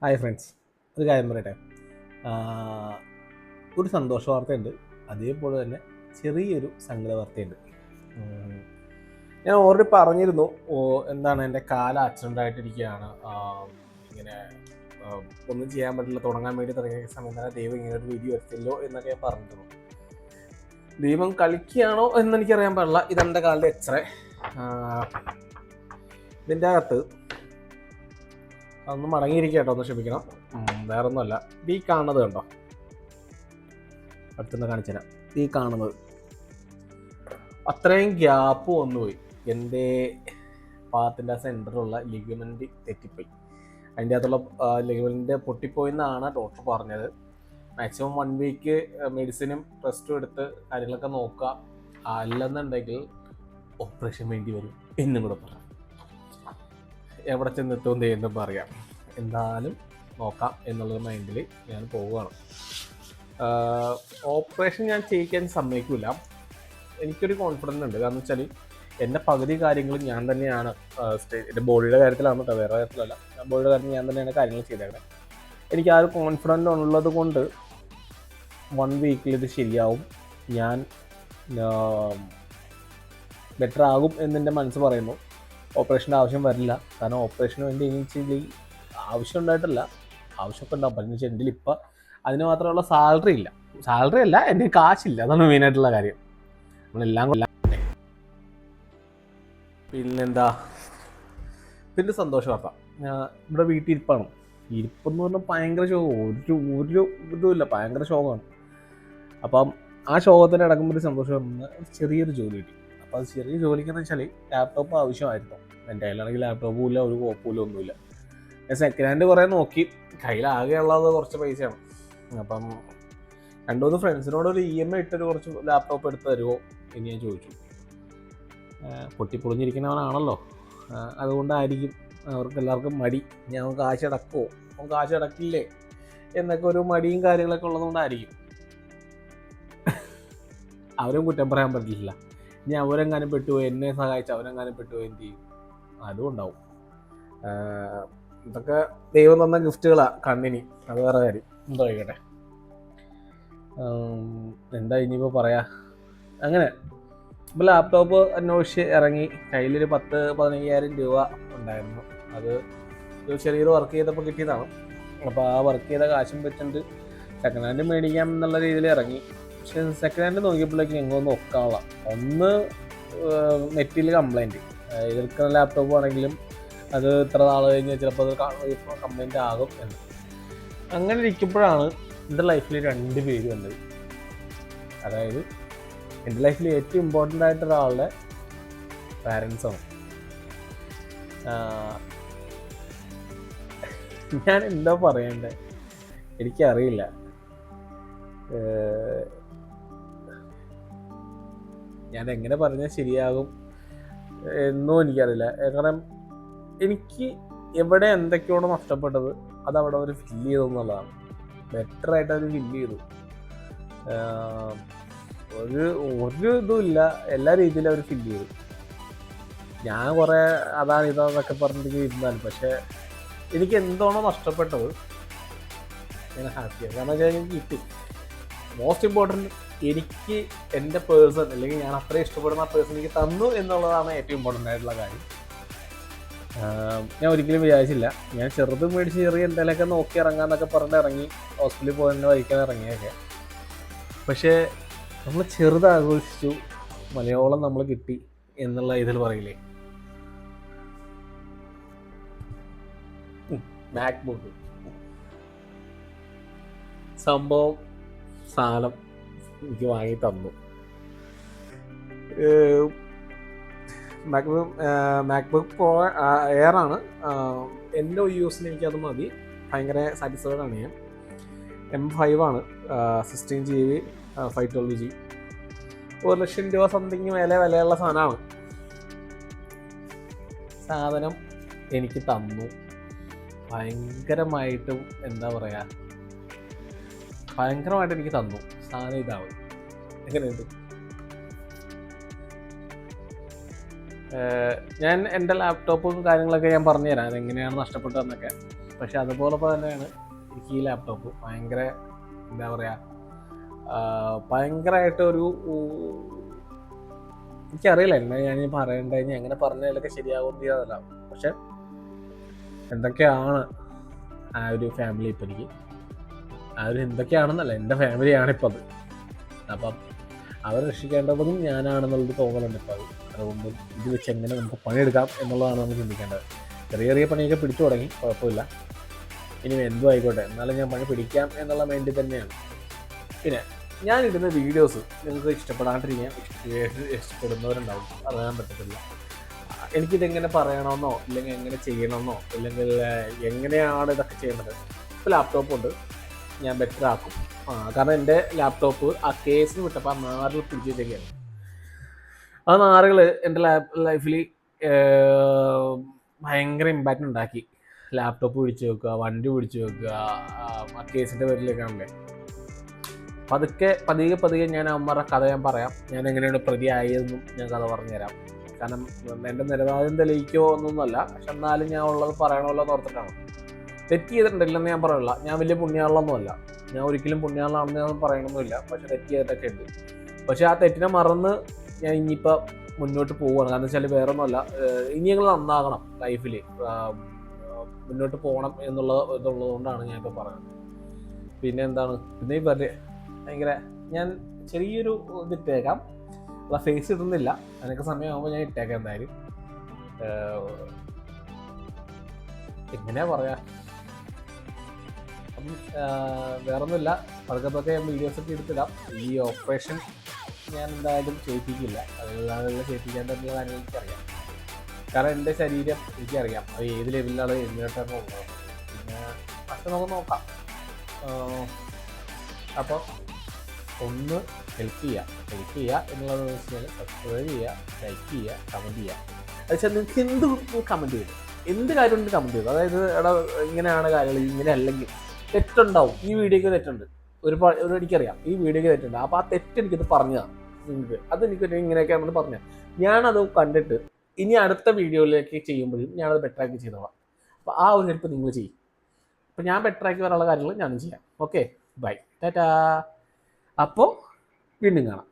Hi friends, ഒരു കാര്യം പറയട്ടെ. ആഹ് ഒരു സന്തോഷ വാർത്തയുണ്ട്, അതേപോലെ തന്നെ ചെറിയൊരു സങ്കട വാർത്തയുണ്ട്. ഉം, ഞാൻ ഓൾറെഡി പറഞ്ഞിരുന്നു. എന്താണ് എൻ്റെ കാല് ആക്സിഡൻ്റ് ആയിട്ടിരിക്കുകയാണ്. ഇങ്ങനെ ആഹ് ഒന്നും ചെയ്യാൻ പറ്റില്ല, തുടങ്ങാൻ വേണ്ടി തുടങ്ങിയ സമയത്ത് തന്നെ ദൈവം ഇങ്ങനെ ഒരു വിധി വരുത്തില്ലോ എന്നൊക്കെ ഞാൻ പറഞ്ഞിരുന്നു. ദൈവം കളിക്കുകയാണോ എന്നെനിക്കറിയാൻ പാടില്ല. ഇതെൻ്റെ കാലിൻ്റെ എക്സ്റേ. ഇതിൻ്റെ അകത്ത് അതൊന്ന് മടങ്ങിയിരിക്കുക കേട്ടോ, ഒന്ന് ക്ഷമിക്കണം. വേറെ ഒന്നുമല്ല, ഈ കാണുന്നത് കണ്ടോ, അടുത്തുനിന്ന് കാണിച്ചു തരാം. ഈ കാണുന്നത് അത്രയും ഗ്യാപ്പ് വന്നുപോയി. എൻ്റെ പാദത്തിൻ്റെ സെൻറ്ററിലുള്ള ലിഗമെൻറ്റ് തെറ്റിപ്പോയി. അതിൻ്റെ അകത്തുള്ള ലിഗമെൻറ്റ് പൊട്ടിപ്പോയി എന്നാണ് ഡോക്ടർ പറഞ്ഞത്. മാക്സിമം 1 വീക്ക് മെഡിസിനും റെസ്റ്റും എടുത്ത് കാര്യങ്ങളൊക്കെ നോക്കുക, അല്ലെന്നുണ്ടെങ്കിൽ ഓപ്പറേഷൻ വേണ്ടി വരും എന്നും കൂടെ പറഞ്ഞു. എവിടെ ചെന്നെത്തും ചെയ്യുന്നത് പറയാം. എന്തായാലും നോക്കാം എന്നുള്ളൊരു മൈൻഡിൽ ഞാൻ പോവുകയാണ്. ഓപ്പറേഷൻ ഞാൻ ചെയ്യിക്കാൻ സമ്മതിക്കില്ല. എനിക്കൊരു കോൺഫിഡൻസ് ഉണ്ട്. കാരണം വെച്ചാൽ എൻ്റെ പകുതി കാര്യങ്ങൾ ഞാൻ തന്നെയാണ്. എൻ്റെ ബോഡിയുടെ കാര്യത്തിലാണ് കേട്ടോ, വേറെ കാര്യത്തിലല്ല. ബോഡിയുടെ കാര്യത്തിൽ ഞാൻ തന്നെയാണ് കാര്യങ്ങൾ ചെയ്തേക്കുന്നത്. എനിക്ക് ആ ഒരു കോൺഫിഡൻസ് ഉള്ളത് കൊണ്ട് 1 വീക്കിൽ ഇത് ശരിയാവും, ഞാൻ ബെറ്റർ ആകും എന്നെൻ്റെ മനസ്സ് പറയുന്നു. ഓപ്പറേഷൻ്റെ ആവശ്യം വരില്ല. കാരണം ഓപ്പറേഷന് വേണ്ടി എനിക്ക് ആവശ്യം ഉണ്ടായിട്ടില്ല, ആവശ്യമൊക്കെ ഉണ്ടാവും. പക്ഷേ എൻ്റെ ഇപ്പം അതിന് മാത്രമുള്ള സാലറി അല്ല, എൻ്റെ കാശില്ല. അതാണ് മെയിനായിട്ടുള്ള കാര്യം. നമ്മളെല്ലാം പിന്നെന്താ, പിന്നെ സന്തോഷ വാർത്ത. ഞാൻ ഇവിടെ വീട്ടിലിരിപ്പാണ്. ഇരിപ്പെന്ന് പറഞ്ഞാൽ ഭയങ്കര ശോകം, ഒരു ഇതുമില്ല, ഭയങ്കര ശോകമാണ്. അപ്പം ആ ശോകത്തിന് അടങ്ങുമ്പോൾ ഒരു സന്തോഷം വന്ന് ചെറിയൊരു ജോലി കിട്ടി. അപ്പോൾ അത് ചെറിയ ജോലിക്കെന്ന് വെച്ചാൽ ലാപ്ടോപ്പ് ആവശ്യമായിരുന്നു. എൻ്റെ കയ്യിലാണെങ്കിൽ ലാപ്ടോപ്പും ഇല്ല, ഒരു കോപ്പും ഒന്നുമില്ല. ഞാൻ സെക്കൻഡ് ഹാൻഡ് കുറേ നോക്കി, കയ്യിലാകെയുള്ളത് കുറച്ച് പൈസയാണ്. അപ്പം 2-3 ഫ്രണ്ട്സിനോട് ഒരു EMI ഇട്ടൊരു കുറച്ച് ലാപ്ടോപ്പ് എടുത്ത് തരുമോ എന്ന് ഞാൻ ചോദിച്ചു. പൊട്ടിപ്പൊളിഞ്ഞിരിക്കുന്നവനാണല്ലോ, അതുകൊണ്ടായിരിക്കും അവർക്ക് എല്ലാവർക്കും മടി. ഞാൻ കാശടക്കുമോ, കാശടക്കില്ലേ എന്നൊക്കെ ഒരു മടിയും കാര്യങ്ങളൊക്കെ ഉള്ളതുകൊണ്ടായിരിക്കും. അവരും കുറ്റം പറയാൻ പറ്റില്ല. ഇനി അവരെങ്ങാനും പെട്ടുപോയി, എന്നെ സഹായിച്ച് അവരെങ്ങാനും പെട്ടുപോയി എന്ത് ചെയ്യും? അതും ഉണ്ടാവും. ഇതൊക്കെ ദൈവം തന്ന ഗിഫ്റ്റുകളാണ് കണ്ണിന്, അത് വേറെ കാര്യം. എന്തോ ആയിക്കോട്ടെ. എന്താ ഇനിയിപ്പോൾ പറയാ. അങ്ങനെ ഇപ്പോൾ ലാപ്ടോപ്പ് അന്വേഷിച്ച് ഇറങ്ങി. കയ്യിലൊരു 10-15,000 രൂപ ഉണ്ടായിരുന്നു. അത് ഒരു ചെറിയൊരു വർക്ക് ചെയ്തപ്പോൾ കിട്ടിയതാണ്. അപ്പോൾ ആ വർക്ക് ചെയ്ത കാശും വെച്ചിട്ട് സെക്കൻഡ് ഹാൻഡ് മേടിക്കാം എന്നുള്ള രീതിയിൽ ഇറങ്ങി. പക്ഷേ സെക്കൻഡ് ഹാൻഡ് നോക്കിയപ്പോഴേക്കും എങ്ങോന്ന് ഒക്കാനുള്ള ഒന്ന് നെറ്റിൽ കംപ്ലൈൻറ്റ്. എടുക്കുന്ന ലാപ്ടോപ്പ് ആണെങ്കിലും അത് ഇത്ര നാൾ കഴിഞ്ഞ് ചിലപ്പോൾ അത് കംപ്ലൈൻറ്റ് ആകും എന്ന്. അങ്ങനെ ഇരിക്കുമ്പോഴാണ് എൻ്റെ ലൈഫിൽ 2 പേര് വന്നത്. അതായത് എൻ്റെ ലൈഫിൽ ഏറ്റവും ഇമ്പോർട്ടൻ്റ് ആയിട്ട് ഒരാളുടെ പാരൻസാണ്. ഞാൻ എന്താ പറയണ്ടേ, എനിക്കറിയില്ല. ഞാൻ എങ്ങനെ പറഞ്ഞാൽ ശരിയാകും എന്നോ എനിക്കറിയില്ല. കാരണം എനിക്ക് എവിടെ എന്തൊക്കെയാണ് നഷ്ടപ്പെട്ടത് അതവിടെ അവർ ഫില്ല് ചെയ്തു എന്നുള്ളതാണ്. ബെറ്ററായിട്ട് അവർ ഫില്ല് ചെയ്തു. ഒരു ഇതുമില്ല, എല്ലാ രീതിയിലും അവർ ഫില്ല് ചെയ്തു. ഞാൻ കുറേ അതാണ് ഇതാന്നൊക്കെ പറഞ്ഞിട്ട് ഇരുന്നാലും, പക്ഷേ എനിക്ക് എന്താണോ നഷ്ടപ്പെട്ടത് ഞാൻ ഹാപ്പിയാണ്. കാരണം വെച്ചാൽ എനിക്ക് കിട്ടി. മോസ്റ്റ് ഇമ്പോർട്ടൻറ്റ്, എനിക്ക് എൻ്റെ പേഴ്സൺ, അല്ലെങ്കിൽ ഞാൻ അത്രയും ഇഷ്ടപ്പെടുന്ന ആ പേഴ്സൺ എനിക്ക് തന്നു എന്നുള്ളതാണ് ഏറ്റവും ഇമ്പോർട്ടൻ്റ് ആയിട്ടുള്ള കാര്യം. ഞാൻ ഒരിക്കലും വിചാരിച്ചില്ല. ഞാൻ ചെറുതും മേടിച്ച് ചെറിയ എന്തെങ്കിലുമൊക്കെ നോക്കി ഇറങ്ങാന്നൊക്കെ പറഞ്ഞിട്ട് ഇറങ്ങി, ഹോസ്പിറ്റലിൽ പോയി വഹിക്കാൻ ഇറങ്ങിയൊക്കെ. പക്ഷേ നമ്മൾ ചെറുതാഘോഷിച്ചു, മലയോളം നമ്മൾ കിട്ടി എന്നുള്ള ഇതിൽ പറയില്ലേ. മാക്ബുക്ക് സംഭവം സാധനം എനിക്ക് വാങ്ങി തന്നു. മാക്ബുക്ക് പ്രോ എയറാണ് എൻ്റെ യൂസിന്. എനിക്കത് മതി, ഭയങ്കര സാറ്റിസ്ഫൈഡ് ആണ് ഞാൻ. M5 ആണ്, 16 GB 512 GB. 1,00,000 രൂപ സംതിങ് വിലയുള്ള സാധനമാണ്. സാധനം എനിക്ക് തന്നു. ഭയങ്കരമായിട്ടും എന്താ പറയുക, ഭയങ്കരമായിട്ട് എനിക്ക് തന്നു സാധനം. ഇതാവും എങ്ങനെയുണ്ട്? ഞാൻ എൻ്റെ ലാപ്ടോപ്പും കാര്യങ്ങളൊക്കെ ഞാൻ പറഞ്ഞുതരാം, അതെങ്ങനെയാണ് നഷ്ടപ്പെട്ടതെന്നൊക്കെ. പക്ഷെ അതുപോലെ തന്നെയാണ് എനിക്ക് ഈ ലാപ്ടോപ്പ് ഭയങ്കര എന്താ പറയുക, ഭയങ്കരമായിട്ടൊരു എനിക്കറിയില്ല എന്നാ ഞാൻ പറയണ്ട, ഇനി എങ്ങനെ പറഞ്ഞാലൊക്കെ ശരിയാകും ചെയ്യാതല്ല. പക്ഷെ എന്തൊക്കെയാണ് ആ ഒരു ഫാമിലി ഇപ്പം എനിക്ക്, ആ ഒരു എന്തൊക്കെയാണെന്നല്ല, എൻ്റെ ഫാമിലിയാണ് ഇപ്പം അത്. അപ്പം അവരെ രക്ഷിക്കേണ്ടതും ഞാനാണെന്നുള്ളൊരു തോന്നലുണ്ട് ഇപ്പോൾ അത്. അതുകൊണ്ട് ഇത് വെച്ച് എങ്ങനെ നമുക്ക് പണിയെടുക്കാം എന്നുള്ളതാണ് നമ്മൾ ചിന്തിക്കേണ്ടത്. ചെറിയ ചെറിയ പണിയൊക്കെ പിടിച്ചു തുടങ്ങി, കുഴപ്പമില്ല, ഇനി എന്തും ആയിക്കോട്ടെ, എന്നാലും ഞാൻ പണി പിടിക്കാം എന്നുള്ള മൈൻഡിൽ തന്നെയാണ്. പിന്നെ ഞാനിടുന്ന വീഡിയോസ് നിങ്ങൾക്ക് ഇഷ്ടപ്പെടാണ്ടിരിക്കാൻ ഇഷ്ടപ്പെടുന്നവരുണ്ടാവും, അറിയാൻ പറ്റത്തില്ല. എനിക്കിതെങ്ങനെ പറയണമെന്നോ ഇല്ലെങ്കിൽ എങ്ങനെ ചെയ്യണമെന്നോ ഇല്ലെങ്കിൽ എങ്ങനെയാണ് ഇതൊക്കെ ചെയ്യേണ്ടത്. ഇപ്പോൾ ലാപ്ടോപ്പ് ഉണ്ട്, ഞാൻ ബെറ്റർ ആക്കും. കാരണം എൻ്റെ ലാപ്ടോപ്പ് ആ കേസിന് വിട്ടപ്പോൾ ആ നാറുകൾ പിടിച്ച് വെച്ചേക്കാണ്. ആ നാറുകൾ എൻ്റെ ലൈഫിൽ ഭയങ്കര ഇമ്പാക്റ്റ് ഉണ്ടാക്കി. ലാപ്ടോപ്പ് പിടിച്ച് വെക്കുക, വണ്ടി പിടിച്ച് വെക്കുക, ആ കേസിൻ്റെ പേരിലേക്കാണല്ലേ. പതിയെ ഞാൻ അമ്മയുടെ കഥ ഞാൻ പറയാം, ഞാൻ എങ്ങനെയാണ് പ്രതിയായതെന്നും ഞാൻ കഥ പറഞ്ഞുതരാം. കാരണം എൻ്റെ നിരവാദം തെളിയിക്കോ എന്നൊന്നുമല്ല, പക്ഷെ എന്നാലും ഞാൻ ഉള്ളത് പറയണമല്ലോ എന്ന് ഓർത്തിട്ടാണ്. തെറ്റ് ചെയ്തിട്ടുണ്ടില്ലെന്ന് ഞാൻ പറയില്ല, ഞാൻ വലിയ പുണ്യാളൊന്നുമല്ല, ഞാൻ ഒരിക്കലും പുണ്യാളാണെന്ന് ഞാൻ പറയണമെന്നില്ല, പക്ഷെ തെറ്റ് ചെയ്തിട്ടൊക്കെ ഉണ്ട്. പക്ഷെ ആ തെറ്റിനെ മറന്ന് ഞാൻ ഇനിയിപ്പോൾ മുന്നോട്ട് പോവുകയാണ്. കാരണം വെച്ചാൽ വേറെ ഒന്നുമല്ല, ഇനി ഞങ്ങൾ നന്നാകണം ലൈഫിൽ, മുന്നോട്ട് പോകണം ഇതുള്ളത് കൊണ്ടാണ് ഞാൻ ഇപ്പോൾ പറയുന്നത്. പിന്നെ എന്താണ്, പിന്നെ ഈ ഭയങ്കര ഞാൻ ചെറിയൊരു ഇതിട്ടേക്കാം, ഫേസ് ഇടുന്നില്ല, അതിനൊക്കെ സമയമാകുമ്പോൾ ഞാൻ ഇട്ടേക്കാം എന്തായാലും. എങ്ങനെയാ പറയാ, അപ്പം വേറൊന്നുമില്ല, പതുക്കെ ഞാൻ വീഡിയോസൊക്കെ എടുത്തിടാം. ഈ ഓപ്പറേഷൻ ഞാൻ എന്തായാലും ചെയ്യിപ്പിക്കില്ല, അതെല്ലാം ചെയ്യിപ്പിക്കാൻ പറ്റുന്ന കാര്യങ്ങൾ എനിക്കറിയാം. കാരണം എൻ്റെ ശരീരം എനിക്കറിയാം അത് ഏത് ലെവലിലാണ് എങ്ങോട്ടാണ് ഉള്ളത്. പിന്നെ പക്ഷെ നമുക്ക് നോക്കാം. അപ്പോൾ ഒന്ന് ഹെൽപ്പ് ചെയ്യുക എന്നുള്ളതെന്ന് വെച്ച് കഴിഞ്ഞാൽ സബ്സ്ക്രൈബ് ചെയ്യുക, ലൈക്ക് ചെയ്യുക, കമൻറ്റ് ചെയ്യുക. അത് വെച്ചാൽ നിങ്ങൾക്ക് എന്ത് കമൻറ്റ് ചെയ്തു, എന്ത് കാര്യം കൊണ്ട് കമൻറ്റ് ചെയ്തു. അതായത് എടാ ഇങ്ങനെയാണ് കാര്യങ്ങൾ, ഇങ്ങനെ അല്ലെങ്കിൽ തെറ്റുണ്ടാവും, ഈ വീഡിയോയ്ക്ക് തെറ്റുണ്ട്, ഒരു എനിക്കറിയാം ഈ വീഡിയോയ്ക്ക് തെറ്റുണ്ട്, അപ്പോൾ ആ തെറ്റ് എനിക്കത് പറഞ്ഞതാണ് നിങ്ങൾക്ക്, അതെനിക്ക് ഇങ്ങനെയൊക്കെയാണെന്ന് പറഞ്ഞാൽ ഞാനത് കണ്ടിട്ട് ഇനി അടുത്ത വീഡിയോയിലേക്ക് ചെയ്യുമ്പോഴും ഞാനത് ബെറ്ററാക്കി ചെയ്തോളാം. അപ്പോൾ ആ ഒരു ഹെൽപ്പ് നിങ്ങൾ ചെയ്യും. അപ്പോൾ ഞാൻ ബെറ്ററാക്കി വരാനുള്ള കാര്യങ്ങൾ ഞാനും ചെയ്യാം. Okay, bye, tata. അപ്പോൾ വീണ്ടും കാണാം.